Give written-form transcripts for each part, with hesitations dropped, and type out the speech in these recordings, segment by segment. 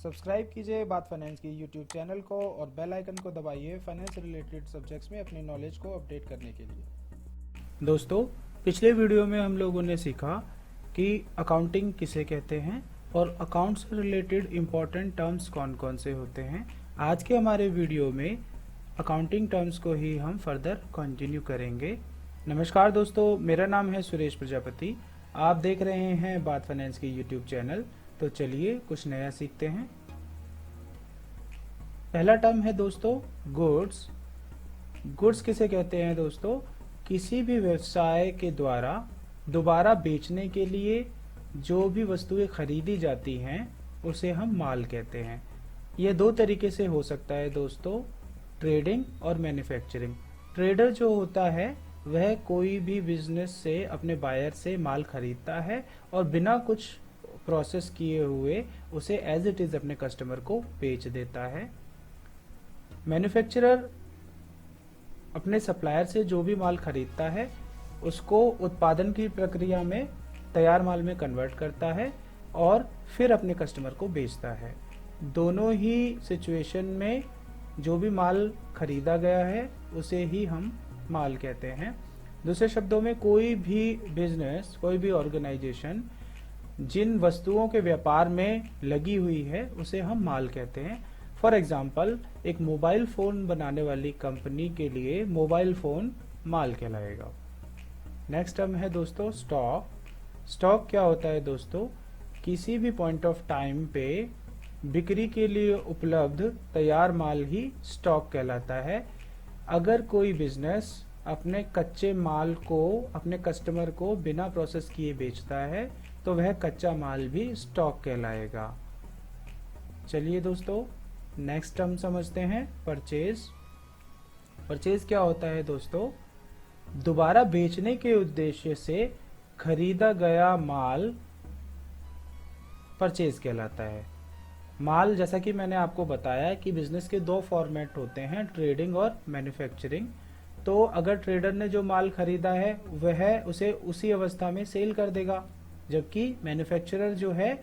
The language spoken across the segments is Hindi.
सब्सक्राइब कीजिए बात फाइनेंस की यूट्यूब चैनल को और बेल आइकन को दबाइए फाइनेंस रिलेटेड सब्जेक्ट्स में अपनी नॉलेज को अपडेट करने के लिए। दोस्तों, पिछले वीडियो में हम लोगों ने सीखा कि अकाउंटिंग किसे कहते हैं और अकाउंट से रिलेटेड इम्पॉर्टेंट टर्म्स कौन कौन से होते हैं। आज के हमारे वीडियो में अकाउंटिंग टर्म्स को ही हम फर्दर कंटिन्यू करेंगे। नमस्कार दोस्तों, मेरा नाम है सुरेश प्रजापति। आप देख रहे हैं बात फाइनेंस की यूट्यूब चैनल। तो चलिए कुछ नया सीखते हैं। पहला टर्म है दोस्तों गुड्स। गुड्स किसे कहते हैं दोस्तों? किसी भी व्यवसाय के द्वारा दोबारा बेचने के लिए जो भी वस्तुएं खरीदी जाती हैं उसे हम माल कहते हैं। यह दो तरीके से हो सकता है दोस्तों, ट्रेडिंग और मैन्युफैक्चरिंग। ट्रेडर जो होता है वह कोई भी बिजनेस से अपने बायर से माल खरीदता है और बिना कुछ प्रोसेस किए हुए उसे एज इट इज अपने कस्टमर को बेच देता है। मैन्युफैक्चरर अपने सप्लायर से जो भी माल खरीदता है उसको उत्पादन की प्रक्रिया में तैयार माल में कन्वर्ट करता है और फिर अपने कस्टमर को बेचता है। दोनों ही सिचुएशन में जो भी माल खरीदा गया है उसे ही हम माल कहते हैं। दूसरे शब्दों में, कोई भी बिजनेस, कोई भी ऑर्गेनाइजेशन जिन वस्तुओं के व्यापार में लगी हुई है उसे हम माल कहते हैं। फॉर एग्जाम्पल, एक मोबाइल फोन बनाने वाली कंपनी के लिए मोबाइल फोन माल कहलाएगा। नेक्स्ट टर्म है दोस्तों स्टॉक। स्टॉक क्या होता है दोस्तों? किसी भी पॉइंट ऑफ टाइम पे बिक्री के लिए उपलब्ध तैयार माल ही स्टॉक कहलाता है। अगर कोई बिजनेस अपने कच्चे माल को अपने कस्टमर को बिना प्रोसेस किए बेचता है तो वह कच्चा माल भी स्टॉक कहलाएगा। चलिए दोस्तों नेक्स्ट टर्म समझते हैं, परचेज। परचेज क्या होता है दोस्तों? दोबारा बेचने के उद्देश्य से खरीदा गया माल परचेज कहलाता है। माल, जैसा कि मैंने आपको बताया कि बिजनेस के दो फॉर्मेट होते हैं, ट्रेडिंग और मैन्युफैक्चरिंग। तो अगर ट्रेडर ने जो माल खरीदा है वह उसे उसी अवस्था में सेल कर देगा, जबकि मैन्युफैक्चरर जो है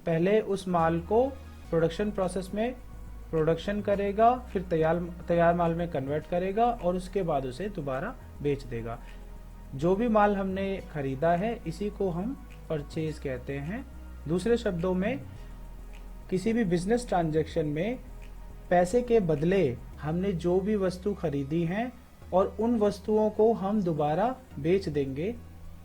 पहले उस माल को प्रोडक्शन प्रोसेस में प्रोडक्शन करेगा, फिर तैयार माल में कन्वर्ट करेगा और उसके बाद उसे दोबारा बेच देगा। जो भी माल हमने खरीदा है इसी को हम परचेज कहते हैं। दूसरे शब्दों में, किसी भी बिजनेस ट्रांजैक्शन में पैसे के बदले हमने जो भी वस्तु खरीदी है और उन वस्तुओं को हम दोबारा बेच देंगे,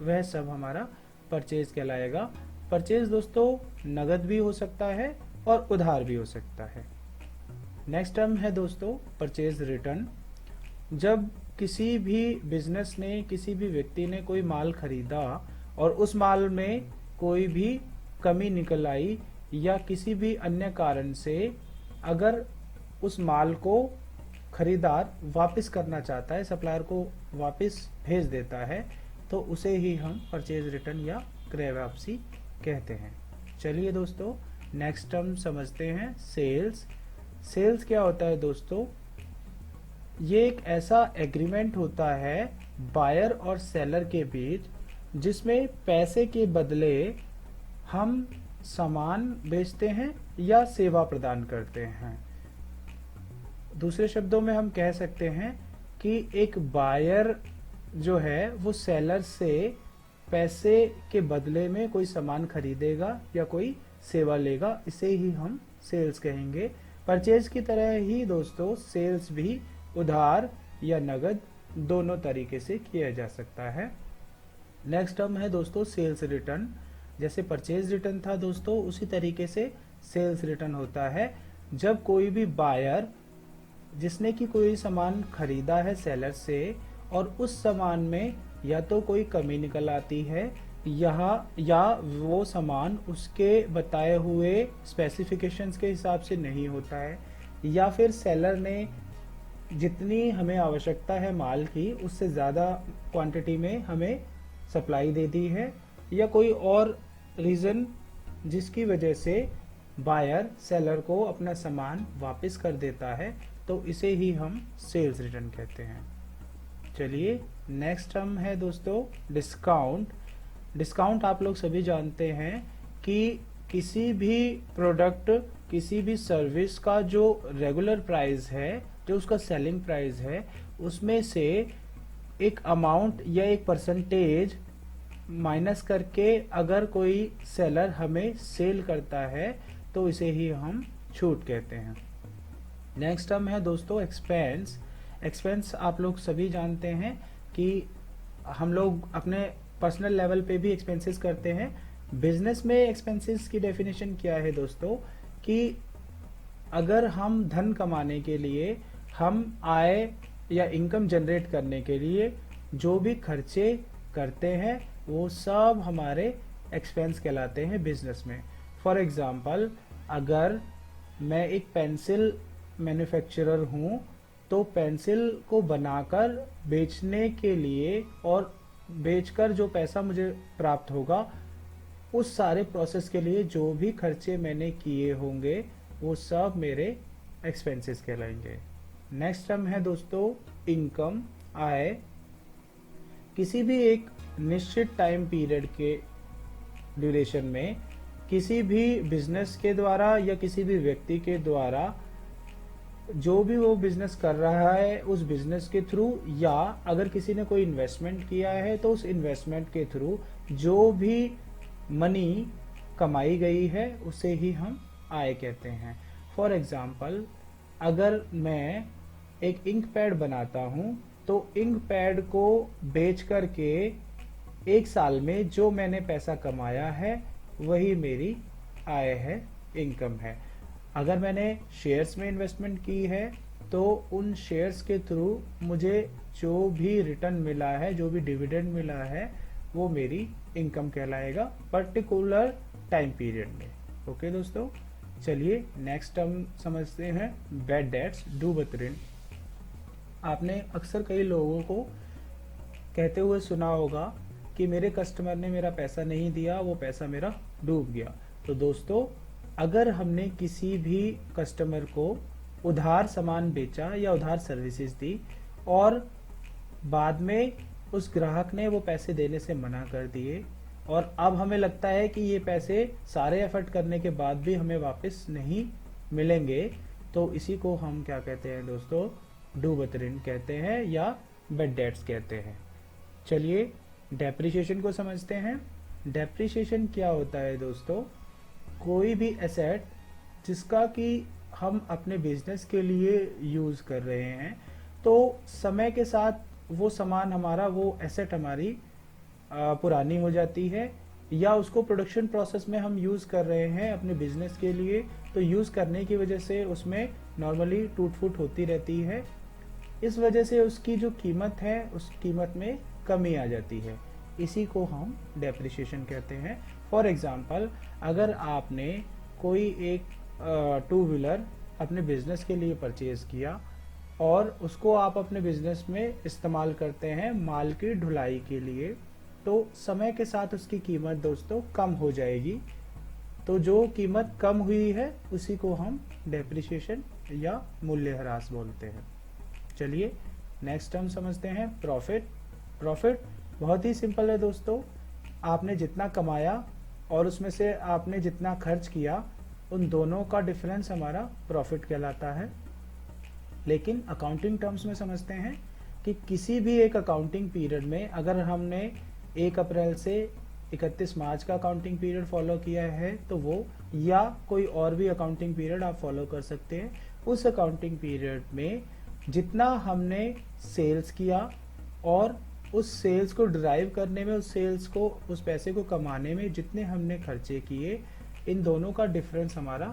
वह सब हमारा परचेज कहलाएगा। परचेज दोस्तों नगद भी हो सकता है और उधार भी हो सकता है। नेक्स्ट टर्म है दोस्तों परचेज रिटर्न। जब किसी भी बिजनेस ने, किसी भी व्यक्ति ने कोई माल खरीदा और उस माल में कोई भी कमी निकल आई या किसी भी अन्य कारण से अगर उस माल को खरीदार वापस करना चाहता है, सप्लायर को वापस भेज देता है, तो उसे ही हम परचेज रिटर्न या क्रय वापसी कहते हैं। चलिए दोस्तों नेक्स्ट टर्म समझते हैं, सेल्स। सेल्स क्या होता है दोस्तों? ये एक ऐसा एग्रीमेंट होता है बायर और सेलर के बीच जिसमें पैसे के बदले हम सामान बेचते हैं या सेवा प्रदान करते हैं। दूसरे शब्दों में हम कह सकते हैं कि एक बायर जो है वो सेलर से पैसे के बदले में कोई सामान खरीदेगा या कोई सेवा लेगा, इसे ही हम सेल्स कहेंगे। परचेज की तरह ही दोस्तों सेल्स भी उधार या नगद दोनों तरीके से किया जा सकता है। नेक्स्ट टर्म है दोस्तों सेल्स रिटर्न। जैसे परचेज रिटर्न था दोस्तों, उसी तरीके से सेल्स रिटर्न होता है। जब कोई भी बायर जिसने कि कोई सामान खरीदा है सेलर से और उस सामान में या तो कोई कमी निकल आती है या वो सामान उसके बताए हुए स्पेसिफिकेशंस के हिसाब से नहीं होता है, या फिर सेलर ने जितनी हमें आवश्यकता है माल की उससे ज़्यादा क्वांटिटी में हमें सप्लाई दे दी है, या कोई और रीज़न जिसकी वजह से बायर सेलर को अपना सामान वापस कर देता है, तो इसे ही हम सेल्स रिटर्न कहते हैं। चलिए नेक्स्ट टर्म है दोस्तों डिस्काउंट। डिस्काउंट आप लोग सभी जानते हैं कि किसी भी प्रोडक्ट किसी भी सर्विस का जो रेगुलर प्राइस है, जो उसका सेलिंग प्राइस है, उसमें से एक अमाउंट या एक परसेंटेज माइनस करके अगर कोई सेलर हमें सेल करता है तो इसे ही हम छूट कहते हैं। नेक्स्ट टर्म है दोस्तों एक्सपेंस। एक्सपेंस आप लोग सभी जानते हैं कि हम लोग अपने पर्सनल लेवल पे भी एक्सपेंसेस करते हैं। बिजनेस में एक्सपेंसेस की डेफिनेशन क्या है दोस्तों, कि अगर हम धन कमाने के लिए, हम आय या इनकम जनरेट करने के लिए जो भी खर्चे करते हैं वो सब हमारे एक्सपेंस कहलाते हैं बिजनेस में। फॉर एग्जाम्पल, अगर मैं एक पेंसिल मैन्युफैक्चरर हूँ तो पेंसिल को बनाकर बेचने के लिए और बेचकर जो पैसा मुझे प्राप्त होगा, उस सारे प्रोसेस के लिए जो भी खर्चे मैंने किए होंगे वो सब मेरे एक्सपेंसेस कहलाएंगे। नेक्स्ट टर्म है दोस्तों इनकम, आय। किसी भी एक निश्चित टाइम पीरियड के ड्यूरेशन में किसी भी बिजनेस के द्वारा या किसी भी व्यक्ति के द्वारा जो भी वो बिजनेस कर रहा है उस बिजनेस के थ्रू, या अगर किसी ने कोई इन्वेस्टमेंट किया है तो उस इन्वेस्टमेंट के थ्रू जो भी मनी कमाई गई है उसे ही हम आय कहते हैं। फॉर एग्जाम्पल, अगर मैं एक इंक पैड बनाता हूं तो इंक पैड को बेच करके एक साल में जो मैंने पैसा कमाया है वही मेरी आय है, इनकम है। अगर मैंने शेयर्स में इन्वेस्टमेंट की है तो उन शेयर्स के थ्रू मुझे जो भी रिटर्न मिला है, जो भी डिविडेंड मिला है, वो मेरी इनकम कहलाएगा पर्टिकुलर टाइम पीरियड में। ओके दोस्तों, चलिए नेक्स्ट टर्म समझते हैं, बैड डेट्स, डूबत ऋण। आपने अक्सर कई लोगों को कहते हुए सुना होगा कि मेरे कस्टमर ने मेरा पैसा नहीं दिया, वो पैसा मेरा डूब गया। तो दोस्तों, अगर हमने किसी भी कस्टमर को उधार सामान बेचा या उधार सर्विसेज दी और बाद में उस ग्राहक ने वो पैसे देने से मना कर दिए और अब हमें लगता है कि ये पैसे सारे एफर्ट करने के बाद भी हमें वापस नहीं मिलेंगे, तो इसी को हम क्या कहते हैं दोस्तों, डूबत ऋण कहते हैं या बैड डेट्स कहते हैं। चलिए डेप्रिसिएशन को समझते हैं। डेप्रिसिएशन क्या होता है दोस्तों, कोई भी एसेट जिसका कि हम अपने बिजनेस के लिए यूज कर रहे हैं, तो समय के साथ वो सामान हमारा, वो एसेट हमारी पुरानी हो जाती है, या उसको प्रोडक्शन प्रोसेस में हम यूज कर रहे हैं अपने बिजनेस के लिए, तो यूज करने की वजह से उसमें नॉर्मली टूट फूट होती रहती है। इस वजह से उसकी जो कीमत है उस कीमत में कमी आ जाती है, इसी को हम डेप्रिसिएशन कहते हैं। फॉर एग्जाम्पल, अगर आपने कोई एक टू व्हीलर अपने बिजनेस के लिए परचेज किया और उसको आप अपने बिजनेस में इस्तेमाल करते हैं माल की ढुलाई के लिए, तो समय के साथ उसकी कीमत दोस्तों कम हो जाएगी। तो जो कीमत कम हुई है उसी को हम डेप्रिसिएशन या मूल्यह्रास बोलते हैं। चलिए नेक्स्ट टर्म समझते हैं, प्रॉफिट। प्रॉफिट बहुत ही सिंपल है दोस्तों, आपने जितना कमाया और उसमें से आपने जितना खर्च किया, उन दोनों का डिफरेंस हमारा प्रॉफिट कहलाता है। लेकिन अकाउंटिंग टर्म्स में समझते हैं कि किसी भी एक अकाउंटिंग पीरियड में अगर हमने 1 अप्रैल से 31 मार्च का अकाउंटिंग पीरियड फॉलो किया है तो वो, या कोई और भी अकाउंटिंग पीरियड आप फॉलो कर सकते हैं, उस अकाउंटिंग पीरियड में जितना हमने सेल्स किया और उस सेल्स को ड्राइव करने में, उस सेल्स को, उस पैसे को कमाने में जितने हमने खर्चे किए, इन दोनों का डिफरेंस हमारा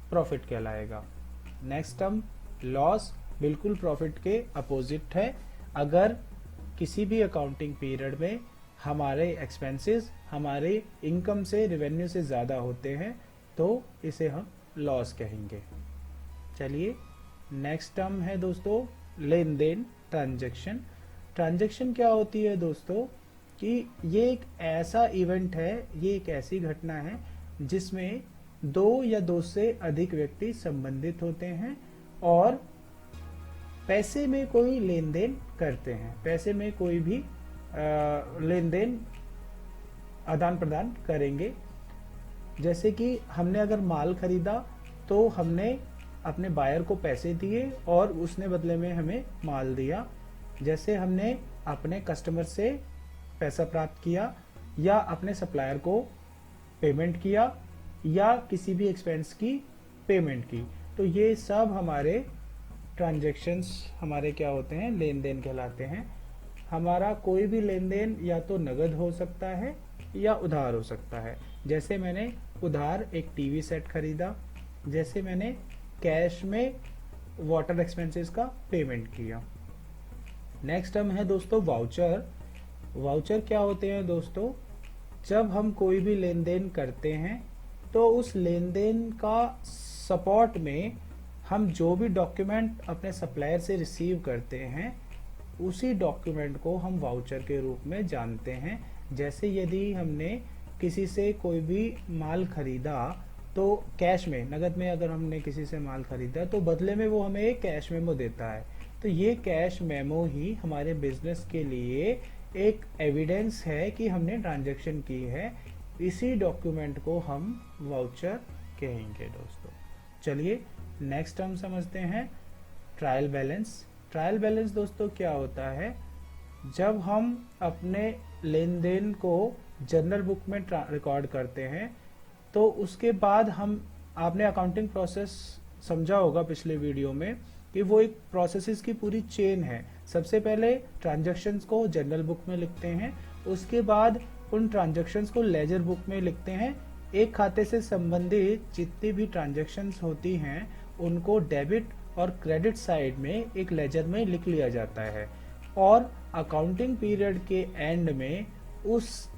प्रॉफिट कहलाएगा। नेक्स्ट टर्म लॉस, बिल्कुल प्रॉफिट के अपोजिट है। अगर किसी भी अकाउंटिंग पीरियड में हमारे एक्सपेंसेस हमारे इनकम से, रेवेन्यू से ज़्यादा होते हैं तो इसे हम लॉस कहेंगे। चलिए नेक्स्ट टर्म है दोस्तों लेन देन, ट्रांजैक्शन। ट्रांजैक्शन क्या होती है दोस्तों, कि ये एक ऐसा इवेंट है, ये एक ऐसी घटना है जिसमें 2 या 2 से अधिक व्यक्ति संबंधित होते हैं और पैसे में कोई लेन देन करते हैं, पैसे में कोई भी लेन देन आदान प्रदान करेंगे। जैसे कि हमने अगर माल खरीदा तो हमने अपने बायर को पैसे दिए और उसने बदले में हमें माल दिया। जैसे हमने अपने कस्टमर से पैसा प्राप्त किया या अपने सप्लायर को पेमेंट किया या किसी भी एक्सपेंस की पेमेंट की, तो ये सब हमारे ट्रांजैक्शंस हमारे क्या होते हैं, लेन देन कहलाते हैं। हमारा कोई भी लेन देन या तो नगद हो सकता है या उधार हो सकता है। जैसे मैंने उधार एक टीवी सेट खरीदा, जैसे मैंने कैश में वाटर एक्सपेंसेस का पेमेंट किया। नेक्स्ट टर्म है दोस्तों वाउचर। वाउचर क्या होते हैं दोस्तों, जब हम कोई भी लेन देन करते हैं तो उस लेन देन का सपोर्ट में हम जो भी डॉक्यूमेंट अपने सप्लायर से रिसीव करते हैं उसी डॉक्यूमेंट को हम वाउचर के रूप में जानते हैं। जैसे यदि हमने किसी से कोई भी माल खरीदा तो कैश में, नगद में अगर हमने किसी से माल खरीदा तो बदले में वो हमें एक कैश मेमो देता है। तो ये कैश मेमो ही हमारे बिजनेस के लिए एक एविडेंस है कि हमने ट्रांजैक्शन की है। इसी डॉक्यूमेंट को हम वाउचर कहेंगे दोस्तों। चलिए नेक्स्ट हम समझते हैं ट्रायल बैलेंस। ट्रायल बैलेंस दोस्तों क्या होता है, जब हम अपने लेन देन को जर्नल बुक में रिकॉर्ड करते हैं तो उसके बाद हम, आपने अकाउंटिंग प्रोसेस समझा होगा पिछले वीडियो में कि वो एक प्रोसेसेस की पूरी चेन है। सबसे पहले ट्रांजैक्शंस को जर्नल बुक में लिखते हैं, उसके बाद उन ट्रांजैक्शंस को लेजर बुक में लिखते हैं। एक खाते से संबंधित जितनी भी ट्रांजैक्शंस होती हैं उनको डेबिट और क्रेडिट साइड में एक लेजर में लिख लिया जाता है और अकाउंटिंग पीरियड के एंड में उस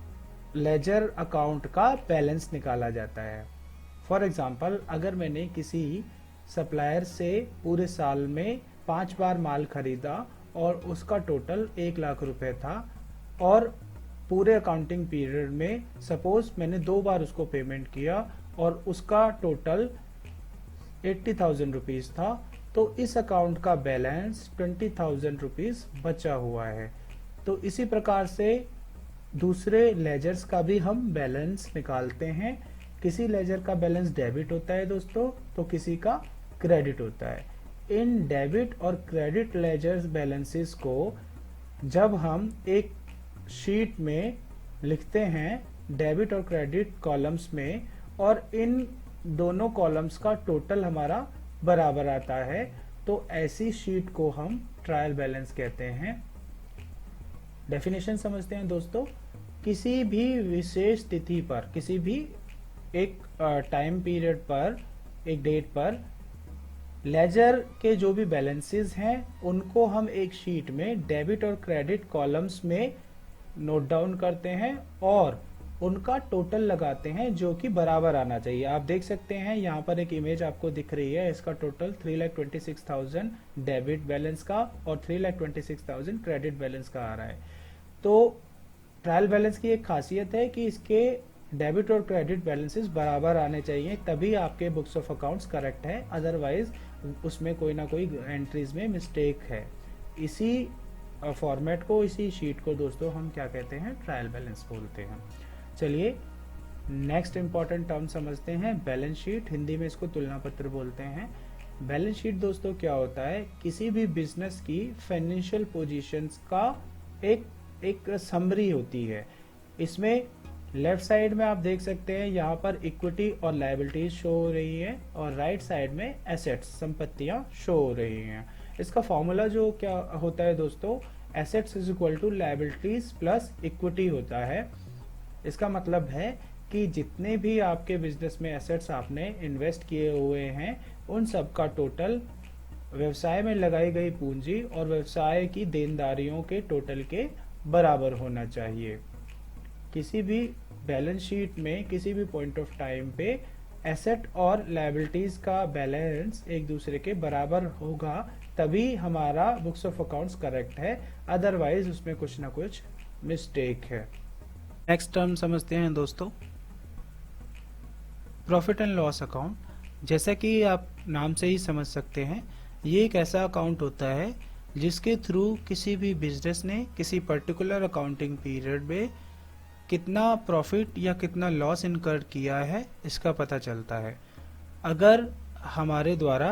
लेजर अकाउंट का बैलेंस निकाला जाता है। फॉर एग्जांपल, अगर मैंने किसी सप्लायर से पूरे साल में 5 बार माल खरीदा और उसका टोटल 1 लाख रुपए था और पूरे अकाउंटिंग पीरियड में सपोज मैंने 2 बार उसको पेमेंट किया और उसका टोटल 80,000 रुपीज था, तो इस अकाउंट का बैलेंस 20,000 रुपीज बचा हुआ है। तो इसी प्रकार से दूसरे लेजर्स का भी हम बैलेंस निकालते हैं। किसी लेजर का बैलेंस डेबिट होता है दोस्तों, तो किसी का क्रेडिट होता है। इन डेबिट और क्रेडिट लेजर्स बैलेंसेस को जब हम एक शीट में लिखते हैं डेबिट और क्रेडिट कॉलम्स में और इन दोनों कॉलम्स का टोटल हमारा बराबर आता है, तो ऐसी शीट को हम ट्रायल बैलेंस कहते हैं। डेफिनेशन समझते हैं दोस्तों। किसी भी विशेष तिथि पर, किसी भी एक टाइम पीरियड पर, एक डेट पर लेजर के जो भी बैलेंसेस हैं उनको हम एक शीट में डेबिट और क्रेडिट कॉलम्स में नोट डाउन करते हैं और उनका टोटल लगाते हैं जो कि बराबर आना चाहिए। आप देख सकते हैं यहाँ पर एक इमेज आपको दिख रही है, इसका टोटल 3,26,000 डेबिट बैलेंस का और 3,26,000 क्रेडिट बैलेंस का आ रहा है। तो ट्रायल बैलेंस की एक खासियत है कि इसके डेबिट और क्रेडिट बैलेंसेस बराबर आने चाहिए, तभी आपके बुक्स ऑफ अकाउंट्स करेक्ट है, अदरवाइज उसमें कोई ना कोई एंट्रीज में मिस्टेक है। इसी फॉर्मेट को, इसी शीट को दोस्तों हम क्या कहते हैं, ट्रायल बैलेंस बोलते हैं। चलिए नेक्स्ट इंपॉर्टेंट टर्म समझते हैं, बैलेंस शीट। हिंदी में इसको तुलना पत्र बोलते हैं। बैलेंस शीट दोस्तों क्या होता है, किसी भी बिजनेस की फाइनेंशियल पोजीशंस का एक समरी होती है। इसमें लेफ्ट साइड में आप देख सकते हैं यहाँ पर इक्विटी और लायबिलिटीज शो हो रही है और राइट साइड में एसेट्स, संपत्तियां शो हो रही हैं। इसका फॉर्मूला जो क्या होता है दोस्तों, assets is equal to liabilities plus equity होता है। इसका मतलब है कि जितने भी आपके बिजनेस में एसेट्स आपने इन्वेस्ट किए हुए हैं उन सब का टोटल व्यवसाय में लगाई गई पूंजी और व्यवसाय की देनदारियों के टोटल के बराबर होना चाहिए। किसी भी बैलेंस शीट में किसी भी पॉइंट ऑफ टाइम पे एसेट और लायबिलिटीज का बैलेंस एक दूसरे के बराबर होगा, तभी हमारा बुक्स ऑफ अकाउंट्स करेक्ट है, अदरवाइज उसमें कुछ ना कुछ मिस्टेक है। नेक्स्ट टर्म समझते हैं दोस्तों, प्रॉफिट एंड लॉस अकाउंट। जैसा कि आप नाम से ही समझ सकते हैं, ये एक ऐसा अकाउंट होता है जिसके थ्रू किसी भी बिजनेस ने किसी पर्टिकुलर अकाउंटिंग पीरियड में कितना प्रॉफिट या कितना लॉस इनकर किया है इसका पता चलता है। अगर हमारे द्वारा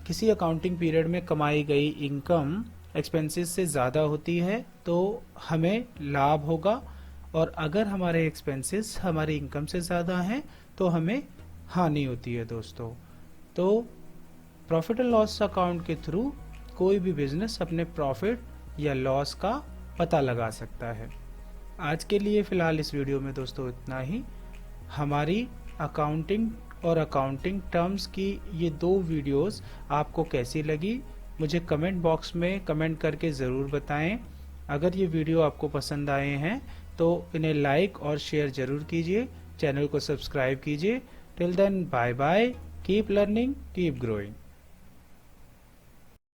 किसी अकाउंटिंग पीरियड में कमाई गई इनकम एक्सपेंसेस से ज़्यादा होती है तो हमें लाभ होगा, और अगर हमारे एक्सपेंसेस हमारी इनकम से ज़्यादा हैं तो हमें हानि होती है दोस्तों। तो प्रॉफिट एंड लॉस अकाउंट के थ्रू कोई भी बिजनेस अपने प्रॉफिट या लॉस का पता लगा सकता है। आज के लिए फ़िलहाल इस वीडियो में दोस्तों इतना ही। हमारी अकाउंटिंग और अकाउंटिंग टर्म्स की ये 2 वीडियोस आपको कैसी लगी मुझे कमेंट बॉक्स में कमेंट करके ज़रूर बताएं। अगर ये वीडियो आपको पसंद आए हैं तो इन्हें लाइक और शेयर ज़रूर कीजिए, चैनल को सब्सक्राइब कीजिए। Till then bye bye, keep learning, keep growing.